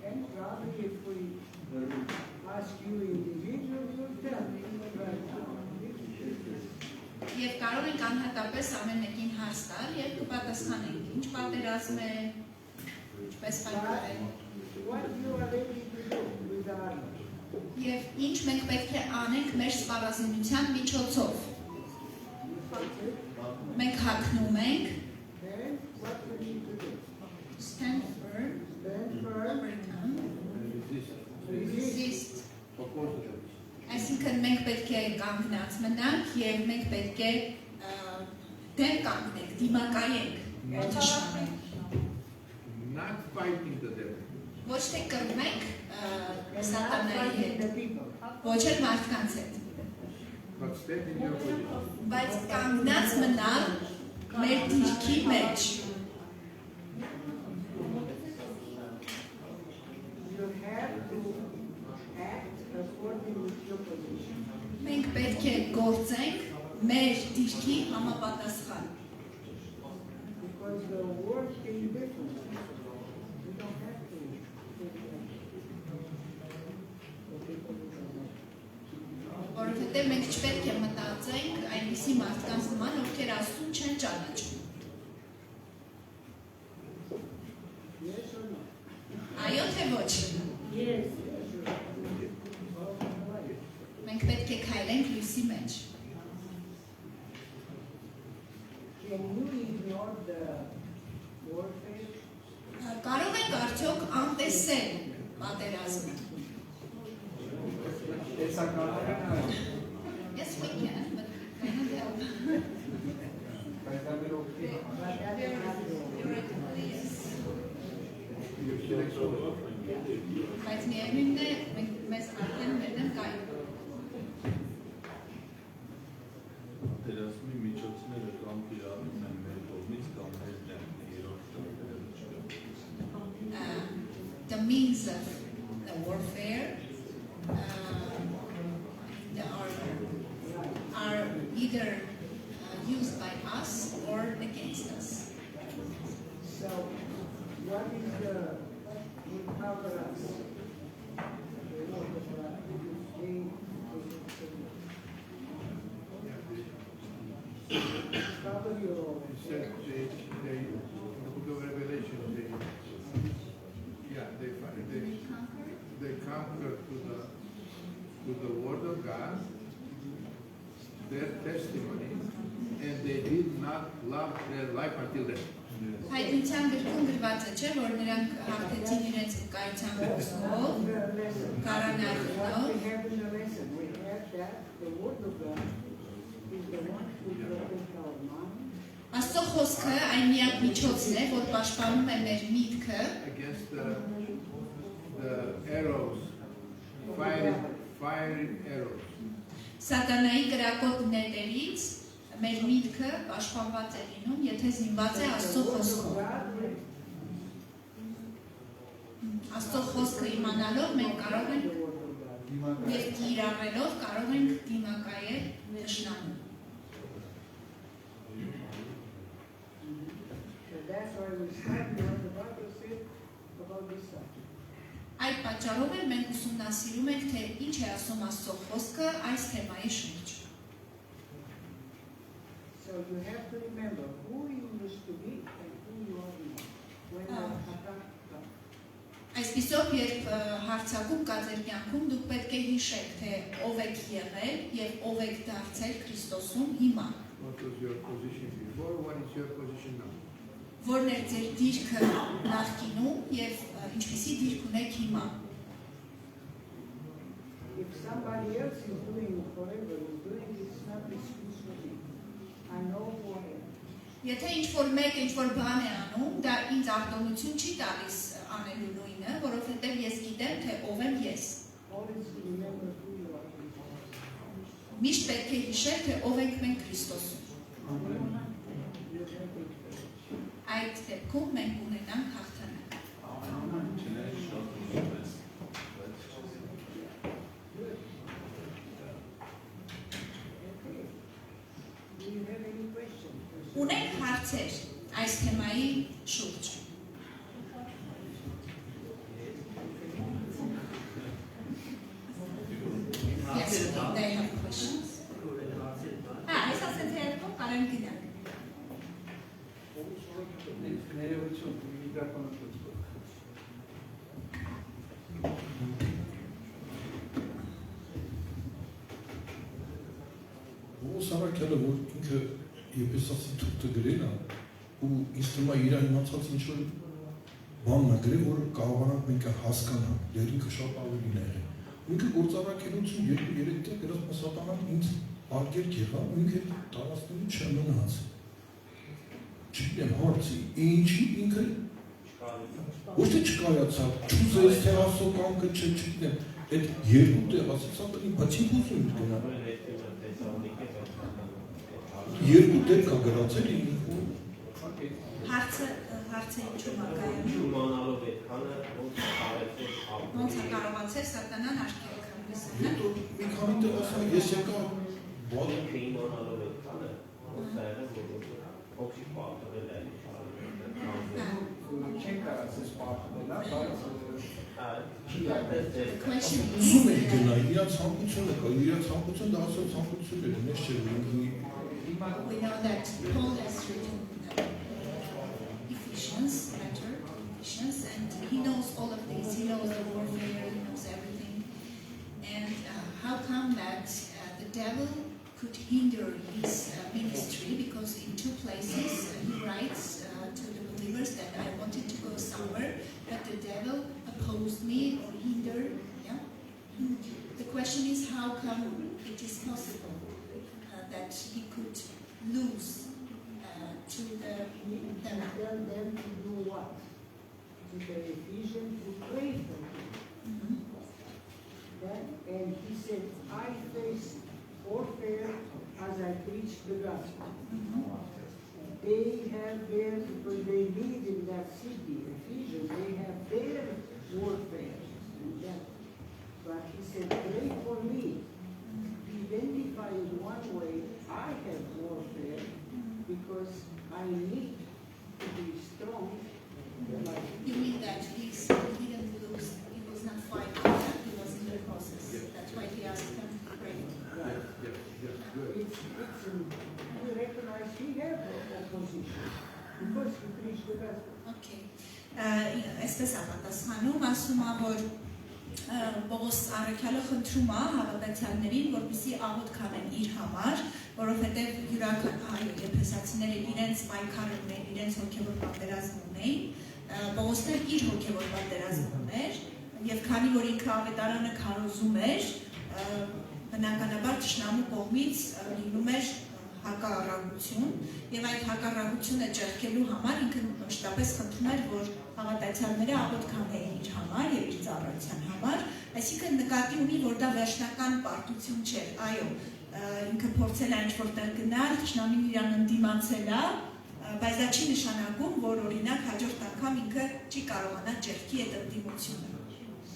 And probably if we ask you individually, you'll tell me right now. Եվ կարող ենք անհատապես ամեն մեկին հարց տալ եւ կպատասխանենք ինչ պատերազմ է, ինչպես պայքարել։ What you are ready to do with the armor? Եվ ինչ մենք պետք է անենք մեր սպառազինության միջոցով։ Մենք հագնում ենք Then what we need to do? stand firm, Stand firm, overcome, resist. resist. Այսինքն մենք պետք է կանգնած մնանք եւ մենք պետք է դեմ կանգնենք, դիմակայենք թշնամին։ Not fighting the devil. Ոչ թե կռվենք Not սատանայի fighting հետ, the people. ոչ էլ մարդկանց հետ, But step in your position. բայց կանգնած մնալ մեր դիրքի մեջ։ You have to act according to your position. Մենք պետք է գործենք մեր դիրքի համապատասխան։ Because the world can be different. You don't have to. Որովհետև մենք չպետք է մտածենք ասենք այնպիսի մարդկանց նման, ովքեր Աստծուն չեն ճանաչում։ Yes or no? Այո թե ոչ։ Yes. Մենք պետք է քայլենք լույսի մեջ։ Can you ignore the warfare? Կարող ենք արդյոք անտեսել պատերազմը։ տեսականորեն Yes, we can, but we cannot help. բայց դա մեր օգտին But that is not the Theoretically, yes. Երկրորդ Բայց միևնույնն է, մեզ արդեն մերն կայ։ պատերազմի միջոցները կամ կիրառվում են մեր կողմից կամ մեր դեմ երրորդ The means of the warfare are either used by us or against us. So, what is the will cover us? Cover your It said they, in the book of Revelation, they conquer to the word of God, their testimony, and they did not love their life until death. Հայտնության գրքում գրված է, չէ, որ նրանք հաղթեցին իրենց վկայության խոսքով, կարանայքով։ What we have in the lesson, we have that the word of God is the one who protects our mind. Աստծո խոսքը այն միակ միջոցն է, որ պաշտպանում է մեր միտքը Against the arrows, fiery arrows. սատանայի կրակոտ նետերից, մեր միտքը պաշտպանված է լինում, եթե զինված է Աստծո խոսքով։ Աստծո խոսքը իմանալով մենք կարող ենք եւ կիրառելով կարող ենք դիմակայել դժնամուն։ So that's why we start what the Bible said about this subject. Այդ պատճառով էլ մենք ուսումնասիրում ենք, թե ինչ է ասում Աստծո խոսքը այս թեմայի շուրջ։ So you have to remember who you used to be and who you are now. When the attack comes. Այսպիսով, երբ հարցակում կա ձեր կյանքում, դուք պետք է հիշեք, թե ով եք եղել եւ ով եք դարձել Քրիստոսում հիմա։ What was your position before? What is your position now? Որն է ձեր դիրքը նախկինում եւ ինչպիսի դիրք ունեք հիմա։ If somebody else is doing whatever is doing, it's not excuse for me. I know who I am. Եթե ինչ-որ մեկ ինչ-որ բան է անում, դա ինձ արտոնություն չի տալիս անելու նույնը, որովհետև ես գիտեմ, թե ով եմ ես։ Always remember who you are. Միշտ պետք է հիշել, թե ով ենք մենք Քրիստոսում։ You have it. Այդ դեպքում մենք ունենանք հաղթանակ։ Չնայած շատ ուզում ես, բայց Okay. Do you have any questions? Ունենք հարցեր այս թեմայի շուրջ։ Yes, they have questions. Այս ասեն թե երկու կարեն գնանք։ ներողություն միգրակոնը փոխվող Ո՞ս առաքելը որ ինքը եպես ասի թուղթը գրել է ու ինձ թվում է իր իմացած ինչ որ բանն է գրել որ կարողանանք մենք հասկանալ դեր ինքը շատ ավելի է եղել ինքը գործառակելություն 2-3 տեղ գրած մասատանան ինձ արգելք եղավ ու ինքը տարածքների չմնաց չգիտեմ հարցի ինչի ինքը ոչ թե չկայացավ չուզես թե ասո կամքը չգիտեմ այդ երկու տեղ ասեցա տնի բացի ուզում գնալ երկու դեպք կա գրացել ինքն Հարցը ինչու մակայանում։ Իմանալով այդքանը Ոնց է կարողացել սատանան արգելքը լսել։ հետո մի քանի տեղ ասա ես եկա բալ իմանալով այդքանը ոնց է եղել որ օքսիդ պատվել է։ չեն կարած այս պարտելա, բայց The question Ուզում is, եք գնա, իր ցանկությունը կա, իր ցանկությունը դա ասած ցանկություն է, մեզ չէ որ we know that Paul has written Ephesians, letter, Ephesians, and he knows all of this. He knows the warfare, he knows everything. And how come that the devil could hinder his ministry? Because in two places he writes to the believers that I wanted to go somewhere, but the devil opposed me or hindered. Yeah. The question is how come it is possible that he could lose to the devil? Tell them to do what? To the Ephesians to pray for him. And he said, I face warfare as I preach the gospel. They have their, because they live in that city, Ephesians, they have their warfare. But he said, pray for me. Identify in one way, I have warfare because I need to be strong. You mean that he didn't lose, he was not fighting, he was in the process. That's why he asked them to pray. We recognize he has opposition because he preached the gospel. Okay. Այսպես ապատասխանում, ասում է, որ Պողոս Առաքյալը խնդրում է հավատացյալներին, որպեսզի աղոթ կանեն իր համար, որովհետև եփեսացիները իրենց պայքարը ունեն, իրենց հոգևոր պատերազմը ունեն, Պողոսն իր հոգևոր պատերազմը ուներ, եւ քանի որ ինքը ավետարանը քարոզում էր, բնականաբար թշնամու կողմից լինում էր հակառակություն, եւ այդ հակառակությունը ճեղքելու համար ինքը մշտապես խնդրում էր, որ հավատացյալները աղոթ կանեին իր համար եւ իր ծառայության համար, այսինքն նկատի ունի, որ դա վերջնական պարտություն չէ, այո, ինքը փորձել է ինչ-որտեղ գնալ, թշնամին իրան ընդդիմացել է, բայց դա չի նշանակում, որ օրինակ հաջորդ անգամ ինքը չի կարողանա ճեղքի այդ ընդդիմությունը։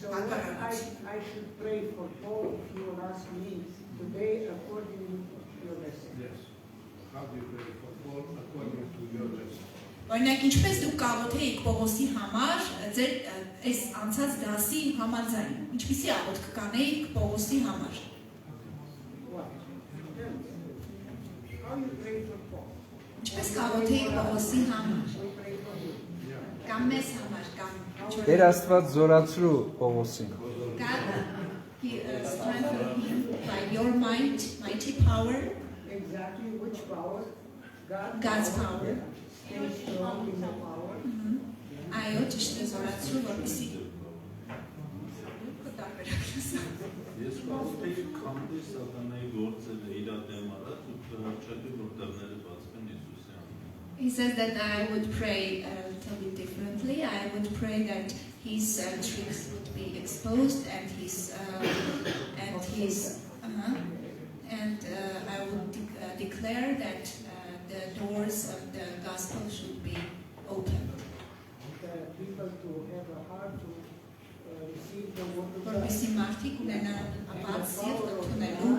So I should pray for Paul if you will ask me today according to your lesson. Yes. How do you pray for Paul according to your lesson? Օրինակ, ինչպես դուք կաղոթեիք Պողոսի համար, ձեր այս անցած դասի համաձայն, ինչպիսի աղոթք կանեիք Պողոսի համար։ What? How you pray for Paul? Ինչպես կաղոթեիք Պողոսի համար, We pray for him. կամ մեզ համար, կամ Տեր Աստված զորացրու Պողոսին։ God, he strengthened him by your might, mighty power, Exactly which power? God's power. Stay strong in the power. Այո, ճիշտ է զորացրու, որպեսզի Ես կասեի քամի սատանայի գործերը իր դեմ արած ու կհարճակի որ դռները բացվեն Հիսուսի անունով։ He says that I would pray a little bit differently. I would pray that his tricks would be exposed and I would declare that the doors of the gospel should be opened. People to have a heart to receive the word of God. Որպեսզի մարդիկ ունենան ապած սիրտ ընդունելու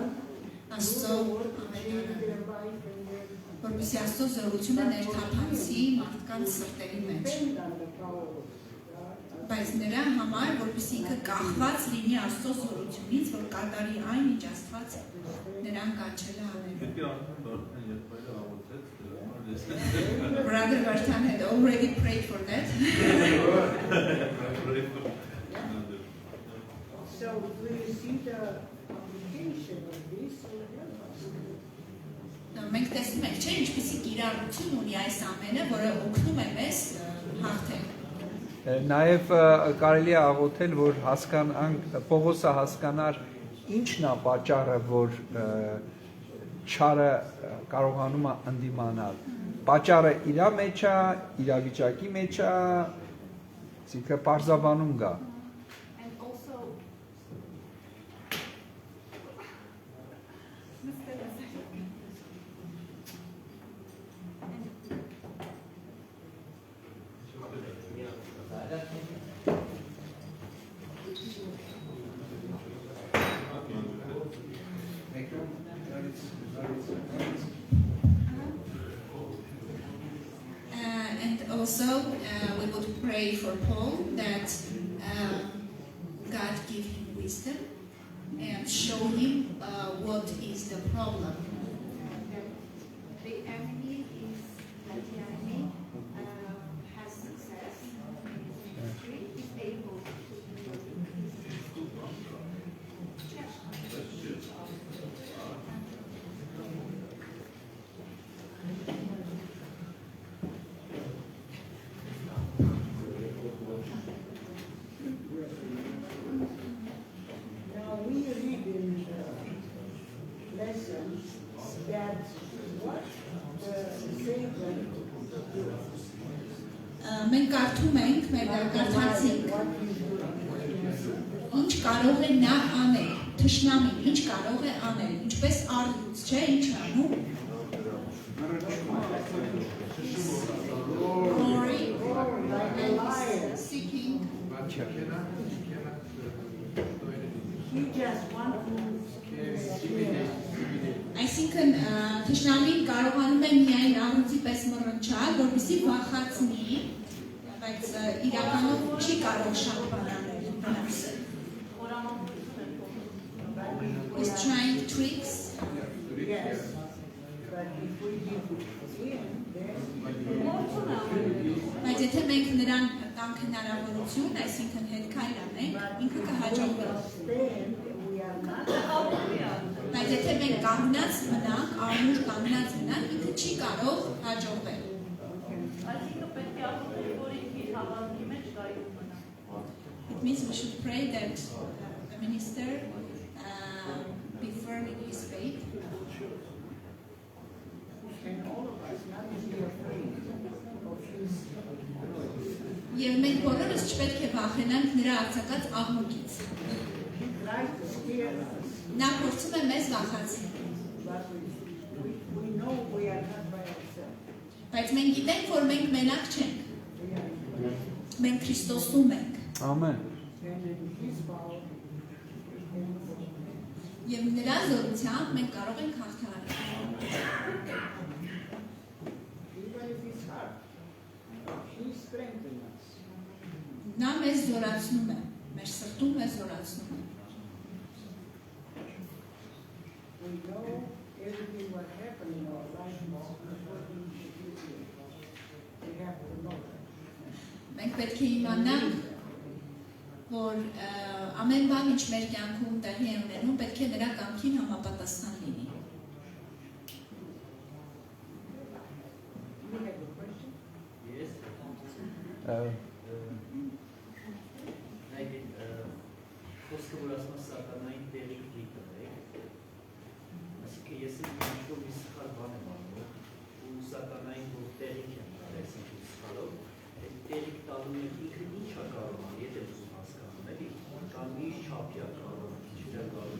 Աստծո ավետարանը, որպեսզի Աստծո զորությունը ներթափանցի մարդկանց սրտերի մեջ, բայց նրա համար, որպեսզի ինքը կախված լինի Աստծո զորությունից, որ կատարի այն, ինչ Աստված նրան կանչել է անելու։ Brother Vartan had already prayed for that. So we see the application of this will help us. Մենք տեսնում ենք, չէ՞, ինչպիսի կիրառություն ունի այս ամենը, որը օգնում է մեզ հաղթել։ Նաև կարելի է աղոթել, որ հասկանանք, Պողոսը հասկանար ինչն է պատճառը, որ չարը կարողանում է ընդդիմանալ։ Պատճառը իր մեջ է, իրավիճակի մեջ է, ինքը պարզաբանում գա։ Also, we would pray for Paul that God give him wisdom and show him what is the problem. The enemy is that the enemy has success in his ministry, is able to Now we read in the lesson that what Satan Մենք կարդում ենք, մեր կարդացինք, ինչ կարող է նա անել, թշնամին, ինչ կարող է անել, ինչպես առյուծ, չէ, ինչ անում, glory, and seeking, But you cannot do anything. he just wants to Intimidate. այսինքն թշնամին կարողանում է միայն առյուծի պես մռնչալ, որպեսզի վախացնի, բայց իրականում չի կարող շատ բան անել նրանց։ He's trying tricks. yes, but if we give in, then Բայց եթե մենք նրան տանք հնարավորություն, այսինքն հետ քայլ անենք, ինքը կհաջողվի։ stand, we are not Բայց եթե մենք կանգնած մնանք, ամուր կանգնած մնանք, ինքը չի կարող հաջողվել։ It means we should pray that the minister be firm in his faith. and all of us not to be afraid of his Եվ մենք բոլորս չպետք է վախենանք նրա արձակած աղմուկից։ he tried to scare us, Նա փորձում է մեզ վախացնել, but we know we are not by ourselves. բայց մենք գիտենք, որ մենք մենակ չենք։ We are in Christ, Մենք Քրիստոսում ենք։ Ամեն։ and in his power, Եվ նրա զորությամբ մենք կարող ենք հաղթահարել։ even if it's hard, he strengthens us. Նա մեզ զորացնում է, մեր սրտում մեզ զորացնում է։ We know everything what happened in our life now, what we should do. We have to know that. Մենք պետք է իմանանք, որ ամեն բան, ինչ մեր կյանքում տեղի է ունենում, պետք է նրա կամքին համապատասխան լինի։ You have a question? Yes. Նայեք, խոսքը որ ասում է սատանային տեղի դիտեք, այսինքն ես ինչ-որ մի սխալ բան եմ անում, ու սատանային որ տեղիք եմ տալ, այսինքն սխալով, այդ տեղիք տալու մեջ ինքը ինչ է կարող անում, եթե ուզում հասկանում էլի, կամ ինչ չափ է կարող, ինչ է կարող,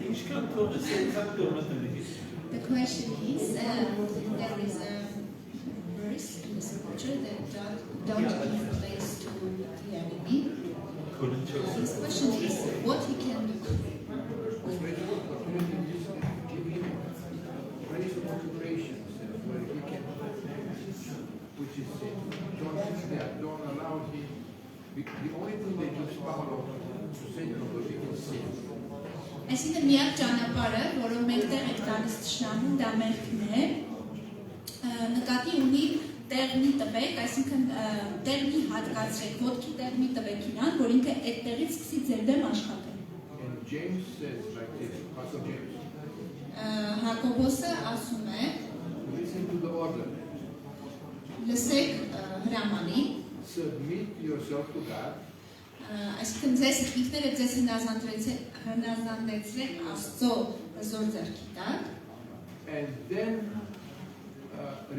ինչքան թողես այդ կողմը։ The question is, there is a verse in the scripture that don't give place to the enemy. His question is what he can do. Raise the motivation, where he can, which is don't sit there, don't allow him. The only thing that gives power to Satan was he can sin. Այսինքն միակ ճանապարհը, որով մենք տեղ ենք տալիս թշնամուն, դա մեղքն է, նկատի ունի տեղնի տվեք, այսինքն տեղնի հատկացրեք, ոտքի տեղնի տվեք իրան, որ ինքը այդ տեղից սկսի ձեր դեմ աշխատել։ And James says like this, Pastor James, Հակոբոսը ասում է, listen to the order. լսեք հրամանին, Submit yourself to God. Այսինքն ձեզ ինքները ձեզ հնազանդեցրեք Աստծո զոր ձեռքի տակ And then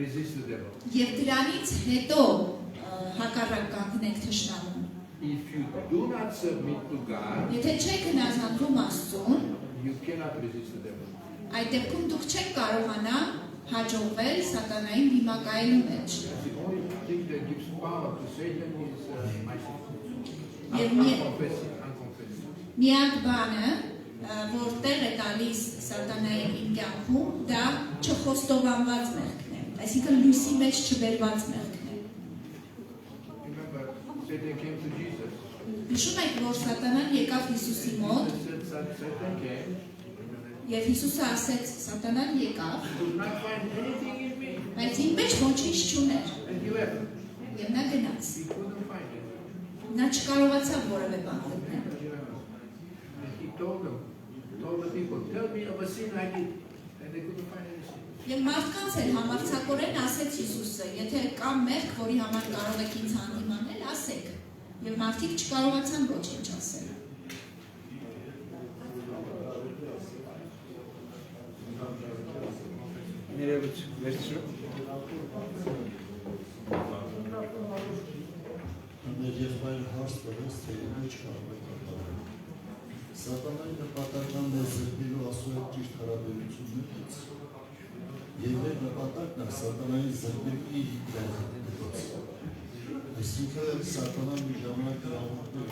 resist the devil. եւ դրանից հետո հակառակ կանգնեք թշնամուն։ If you do not submit to God, Եթե չեք հնազանդվում Աստծուն, you cannot resist the devil. այդ դեպքում դուք չեք կարողանա հաջողվել սատանային դիմակայելու մեջ։ That's the only thing that gives power to Satan is my sin. Եվ Unconfessed. միակ բանը, որ տեղ է տալիս սատանային իմ կյանքում, դա չխոստովանված մեղքն է, այսինքն լույսի մեջ չբերված մեղքն է։ Remember, Satan came to Jesus. Հիշում եք, որ սատանան եկավ Հիսուսի մոտ, Satan came, եւ Հիսուսը ասեց, սատանան եկավ, could not find anything in me. բայց իմ մեջ ոչինչ չուներ, And he left. եւ նա գնաց։ He couldn't find it. Նա չկարողացավ որևէ բան գտնել։ And he told the people, tell me of a sin I did. And they couldn't find any sin. Եվ մարդկանց էլ համարձակորեն ասեց Հիսուսը, եթե կա մեղք, որի համար կարող եք ինձ հանդիմանել, ասեք։ Եվ մարդիկ չկարողացան ոչինչ ասել։ Ներողություն, վերցրու։ Մեր եղբայրը հարց տվեց, թե ինչ կարող է կատարել։ Սատանայի նպատակն է զրկելու Աստծո ճիշտ հարաբերություններից։ Եվ մեր նպատակն է սատանային զրկելու իր դերակատարությունից։ Այսինքն սատանան մի ժամանակ իրավունքներ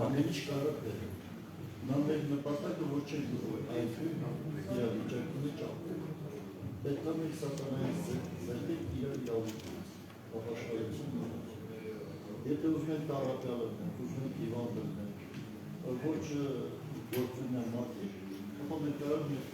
ամեն ինչ կարող է։ Նա մեր նպատակը ոչ է այդքան իրավիճակները ճապել։ Պետք է մեր սատանային զրկել իր իրավունքներից, ապաշխարությունը։ Եթե ուզում ենք տառապյալ լինենք, ուզում ենք հիվանդ լինենք, ոչ գործունյա մարդ ենք, ապա մենք կարող ենք